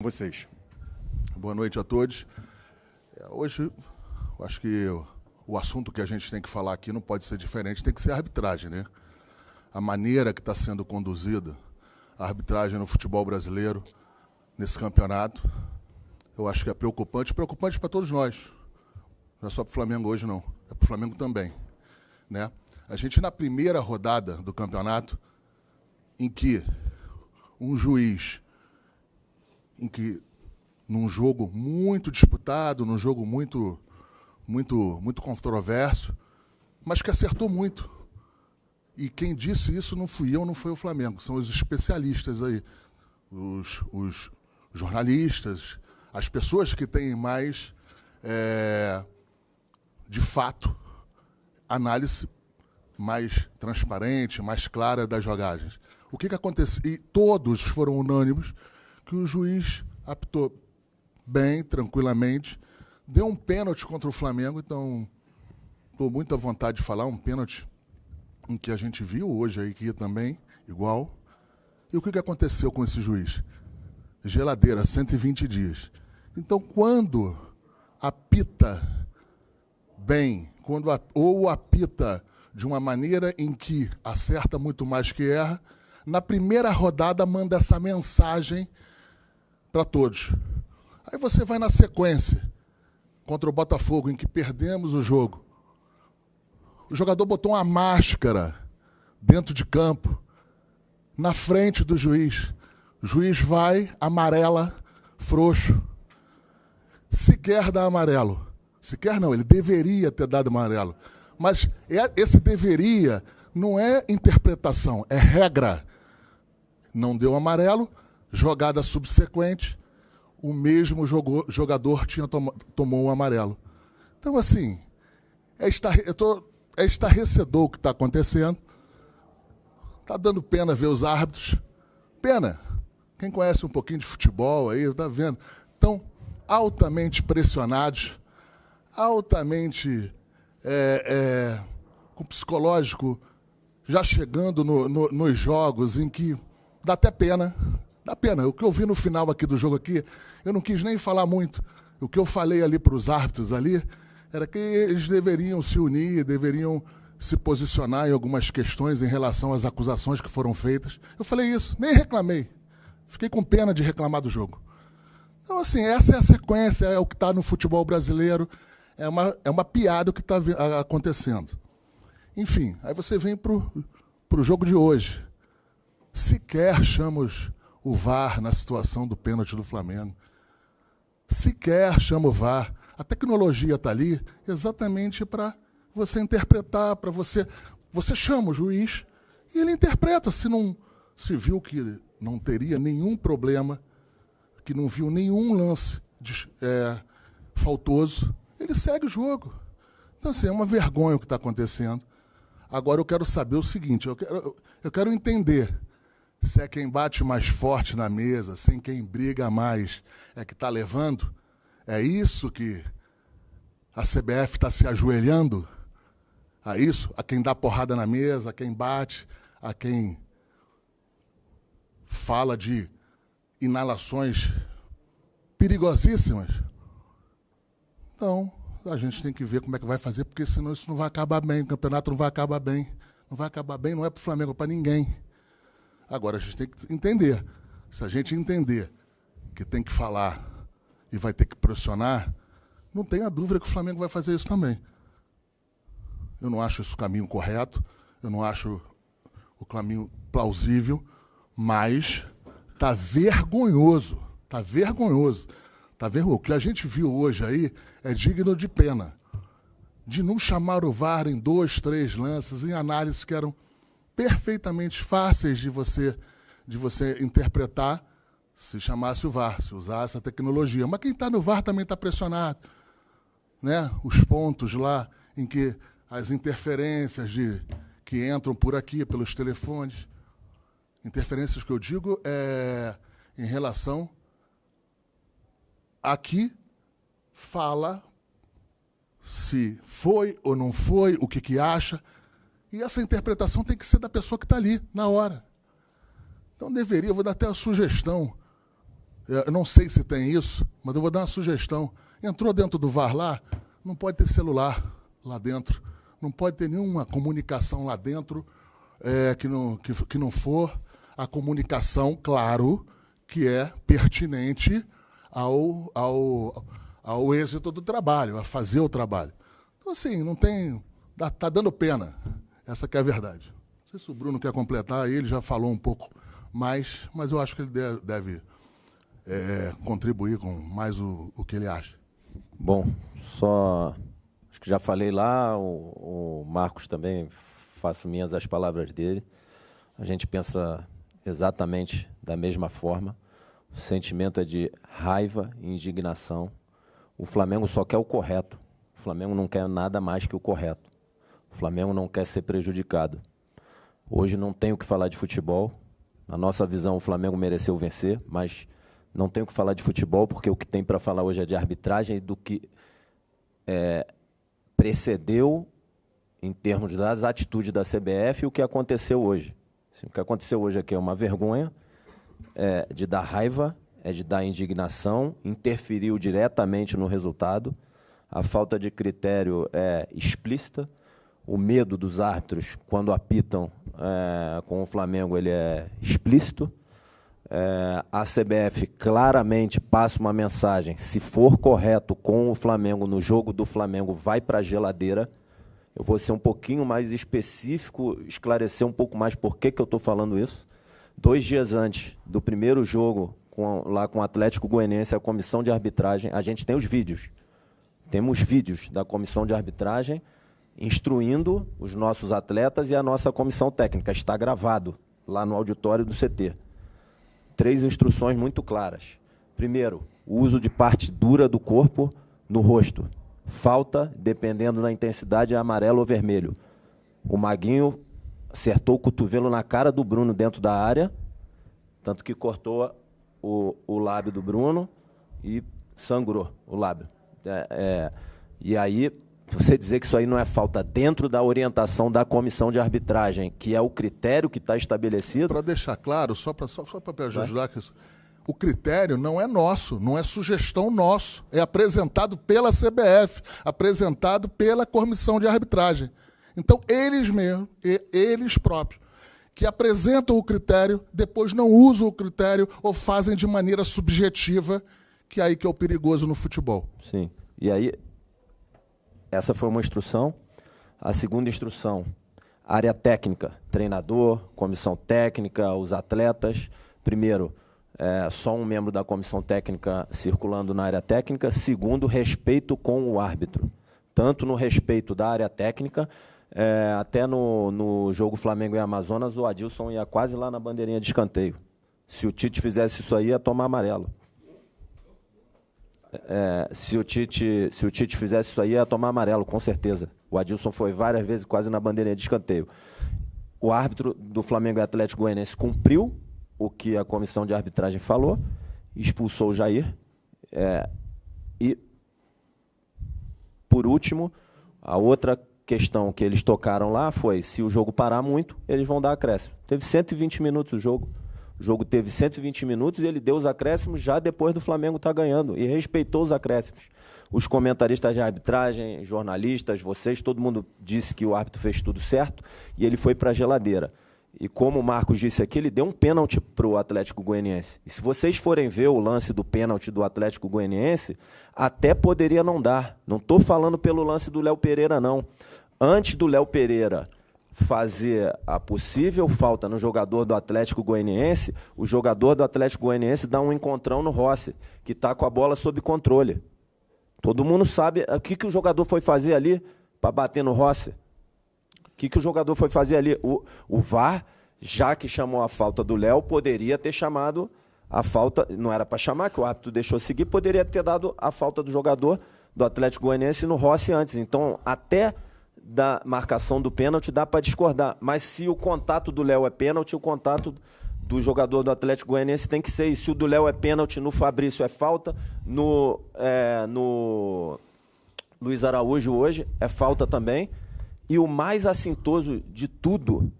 Vocês. Boa noite a todos. Hoje, eu acho que o assunto que a gente tem que falar aqui não pode ser diferente, tem que ser a arbitragem, né? A maneira que está sendo conduzida a arbitragem no futebol brasileiro, nesse campeonato, eu acho que é preocupante para todos nós. Não é só para o Flamengo hoje, não. É para o Flamengo também, né? A gente, na primeira rodada do campeonato, em que um juiz num jogo muito disputado, num jogo muito controverso, mas que acertou muito. E quem disse isso não fui eu, não foi o Flamengo, são os especialistas aí, os jornalistas, as pessoas que têm mais, de fato, análise mais transparente, mais clara das jogagens. O que aconteceu? E todos foram unânimes que o juiz apitou bem, tranquilamente, deu um pênalti contra o Flamengo, então estou muito à vontade de falar, um pênalti em que a gente viu hoje aí que também, igual. E o que aconteceu com esse juiz? Geladeira, 120 dias. Então, quando apita bem, ou apita de uma maneira em que acerta muito mais que erra, na primeira rodada manda essa mensagem para todos. Aí você vai na sequência, contra o Botafogo, em que perdemos o jogo. O jogador botou uma máscara dentro de campo, na frente do juiz. O juiz vai, amarela, frouxo. Sequer dá amarelo. Sequer não, ele deveria ter dado amarelo. Mas esse deveria não é interpretação, é regra. Não deu amarelo, jogada subsequente, o mesmo jogador tomou um amarelo. Então, assim, é estarrecedor o que está acontecendo. Está dando pena ver os árbitros. Pena. Quem conhece um pouquinho de futebol aí, está vendo. Estão altamente pressionados, altamente com o psicológico já chegando nos jogos em que dá até pena. Dá pena. O que eu vi no final aqui do jogo aqui, eu não quis nem falar muito. O que eu falei ali para os árbitros ali era que eles deveriam se unir, deveriam se posicionar em algumas questões em relação às acusações que foram feitas. Eu falei isso, nem reclamei. Fiquei com pena de reclamar do jogo. Então, assim, essa é a sequência, é o que está no futebol brasileiro, é uma piada o que está acontecendo. Enfim, aí você vem para o jogo de hoje. Sequer chamamos o VAR na situação do pênalti do Flamengo. Sequer chama o VAR. A tecnologia está ali exatamente para você interpretar, para você... Você chama o juiz e ele interpreta. Se viu que não teria nenhum problema, que não viu nenhum lance faltoso, ele segue o jogo. Então, assim, é uma vergonha o que está acontecendo. Agora eu quero saber o seguinte, eu quero entender se é quem bate mais forte na mesa, sem quem briga mais, é que está levando. É isso que a CBF está se ajoelhando? A isso? A quem dá porrada na mesa, a quem bate, a quem fala de inalações perigosíssimas? Então, a gente tem que ver como é que vai fazer, porque senão isso não vai acabar bem, o campeonato não vai acabar bem. Não vai acabar bem, não é para o Flamengo, é para ninguém. Agora, a gente tem que entender. Se a gente entender que tem que falar e vai ter que pressionar, não tenha dúvida que o Flamengo vai fazer isso também. Eu não acho isso o caminho correto, eu não acho o caminho plausível, mas está vergonhoso. Está vergonhoso. O que a gente viu hoje aí é digno de pena. De não chamar o VAR em 2, 3 lances, em análises que eram perfeitamente fáceis de você interpretar se chamasse o VAR, se usasse a tecnologia. Mas quem está no VAR também está pressionado. Né? Os pontos lá em que as interferências que entram por aqui, pelos telefones. Interferências que eu digo em relação a que fala se foi ou não foi, o que acha. E essa interpretação tem que ser da pessoa que está ali, na hora. Então vou dar até a sugestão. Eu não sei se tem isso, mas eu vou dar uma sugestão. Entrou dentro do VAR lá, não pode ter celular lá dentro. Não pode ter nenhuma comunicação lá dentro que não for a comunicação, claro, que é pertinente ao êxito do trabalho, a fazer o trabalho. Então, assim, não tem... Tá dando pena. Essa que é a verdade. Não sei se o Bruno quer completar, ele já falou um pouco mais, mas eu acho que ele deve contribuir com mais o que ele acha. Bom, acho que já falei lá, o Marcos também, faço minhas as palavras dele. A gente pensa exatamente da mesma forma. O sentimento é de raiva e indignação. O Flamengo só quer o correto. O Flamengo não quer nada mais que o correto. O Flamengo não quer ser prejudicado. Hoje não tem o que falar de futebol. Na nossa visão, o Flamengo mereceu vencer, mas não tem o que falar de futebol, porque o que tem para falar hoje é de arbitragem e do que precedeu em termos das atitudes da CBF e o que aconteceu hoje. O que aconteceu hoje aqui é uma vergonha, de dar raiva, de dar indignação, interferiu diretamente no resultado. A falta de critério é explícita. O medo dos árbitros, quando apitam com o Flamengo, ele é explícito. A CBF claramente passa uma mensagem: se for correto com o Flamengo no jogo do Flamengo, vai para a geladeira. Eu vou ser um pouquinho mais específico, esclarecer um pouco mais por que eu estou falando isso. 2 dias antes do primeiro jogo, lá com o Atlético Goianiense, a comissão de arbitragem, a gente tem os vídeos. Temos vídeos da comissão de arbitragem instruindo os nossos atletas e a nossa comissão técnica. Está gravado lá no auditório do CT. 3 instruções muito claras. Primeiro, o uso de parte dura do corpo no rosto. Falta, dependendo da intensidade, é amarelo ou vermelho. O Maguinho acertou o cotovelo na cara do Bruno dentro da área, tanto que cortou o lábio do Bruno e sangrou o lábio. E aí, você dizer que isso aí não é falta dentro da orientação da comissão de arbitragem, que é o critério que está estabelecido... Para deixar claro, só para ajudar... O critério não é nosso, não é sugestão nosso, é apresentado pela CBF, apresentado pela comissão de arbitragem. Então, eles mesmos, eles próprios, que apresentam o critério, depois não usam o critério ou fazem de maneira subjetiva, que é aí que é o perigoso no futebol. Sim, e aí, essa foi uma instrução. A segunda instrução, área técnica, treinador, comissão técnica, os atletas. Primeiro, só um membro da comissão técnica circulando na área técnica. Segundo, respeito com o árbitro. Tanto no respeito da área técnica, até no jogo Flamengo e Amazonas, o Adilson ia quase lá na bandeirinha de escanteio. Se o Tite fizesse isso aí, ia tomar amarelo. Se o Tite fizesse isso aí, ia tomar amarelo, com certeza. O Adilson foi várias vezes quase na bandeirinha de escanteio. O árbitro do Flamengo e Atlético Goianiense cumpriu o que a comissão de arbitragem falou, expulsou o Jair. E, por último, a outra questão que eles tocaram lá foi: se o jogo parar muito, eles vão dar acréscimo. Teve 120 minutos o jogo. O jogo teve 120 minutos e ele deu os acréscimos já depois do Flamengo estar ganhando e respeitou os acréscimos. Os comentaristas de arbitragem, jornalistas, vocês, todo mundo disse que o árbitro fez tudo certo e ele foi para a geladeira. E como o Marcos disse aqui, ele deu um pênalti para o Atlético Goianiense. E se vocês forem ver o lance do pênalti do Atlético Goianiense, até poderia não dar. Não estou falando pelo lance do Léo Pereira, não. Antes do Léo Pereira fazer a possível falta no jogador do Atlético Goianiense, o jogador do Atlético Goianiense dá um encontrão no Rossi, que está com a bola sob controle. Todo mundo sabe o que o jogador foi fazer ali para bater no Rossi. O que o jogador foi fazer ali? O VAR, já que chamou a falta do Léo, poderia ter chamado a falta, não era para chamar, que o árbitro deixou seguir, poderia ter dado a falta do jogador do Atlético Goianiense no Rossi antes. Então, até da marcação do pênalti dá para discordar. Mas se o contato do Léo é pênalti, o contato do jogador do Atlético Goianiense tem que ser. E se o do Léo é pênalti, no Fabrício é falta, no Luiz Araújo hoje é falta também. E o mais assintoso de tudo,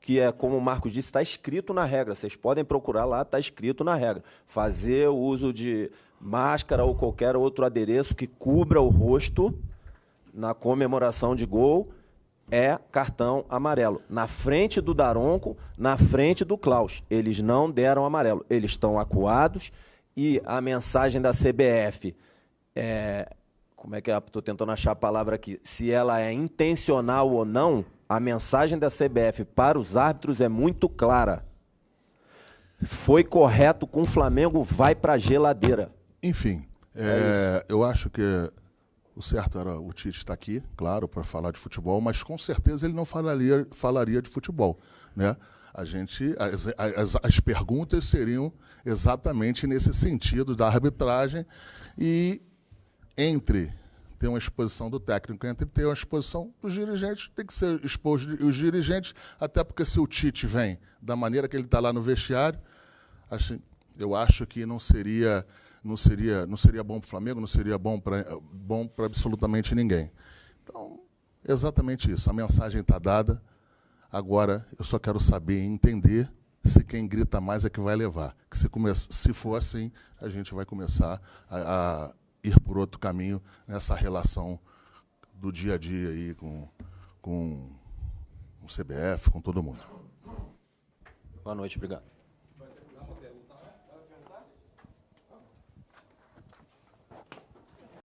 que é, como o Marcos disse, está escrito na regra. Vocês podem procurar lá, está escrito na regra. Fazer o uso de máscara ou qualquer outro adereço que cubra o rosto na comemoração de gol é cartão amarelo. Na frente do Daronco, na frente do Klaus. Eles não deram amarelo. Eles estão acuados e a mensagem da CBF como é que é? Estou tentando achar a palavra aqui. Se ela é intencional ou não, a mensagem da CBF para os árbitros é muito clara. Foi correto com o Flamengo, vai para a geladeira. Enfim, eu acho que o certo era o Tite estar aqui, claro, para falar de futebol, mas com certeza ele não falaria de futebol, né? As perguntas seriam exatamente nesse sentido da arbitragem e entre ter uma exposição do técnico, entre ter uma exposição dos dirigentes, tem que ser exposto os dirigentes, até porque se o Tite vem da maneira que ele está lá no vestiário, assim, eu acho que não seria bom para o Flamengo, não seria bom para absolutamente ninguém. Então, exatamente isso. A mensagem está dada. Agora, eu só quero saber e entender se quem grita mais é que vai levar. Que se for assim, a gente vai começar a ir por outro caminho nessa relação do dia a dia aí com o CBF, com todo mundo. Boa noite, obrigado.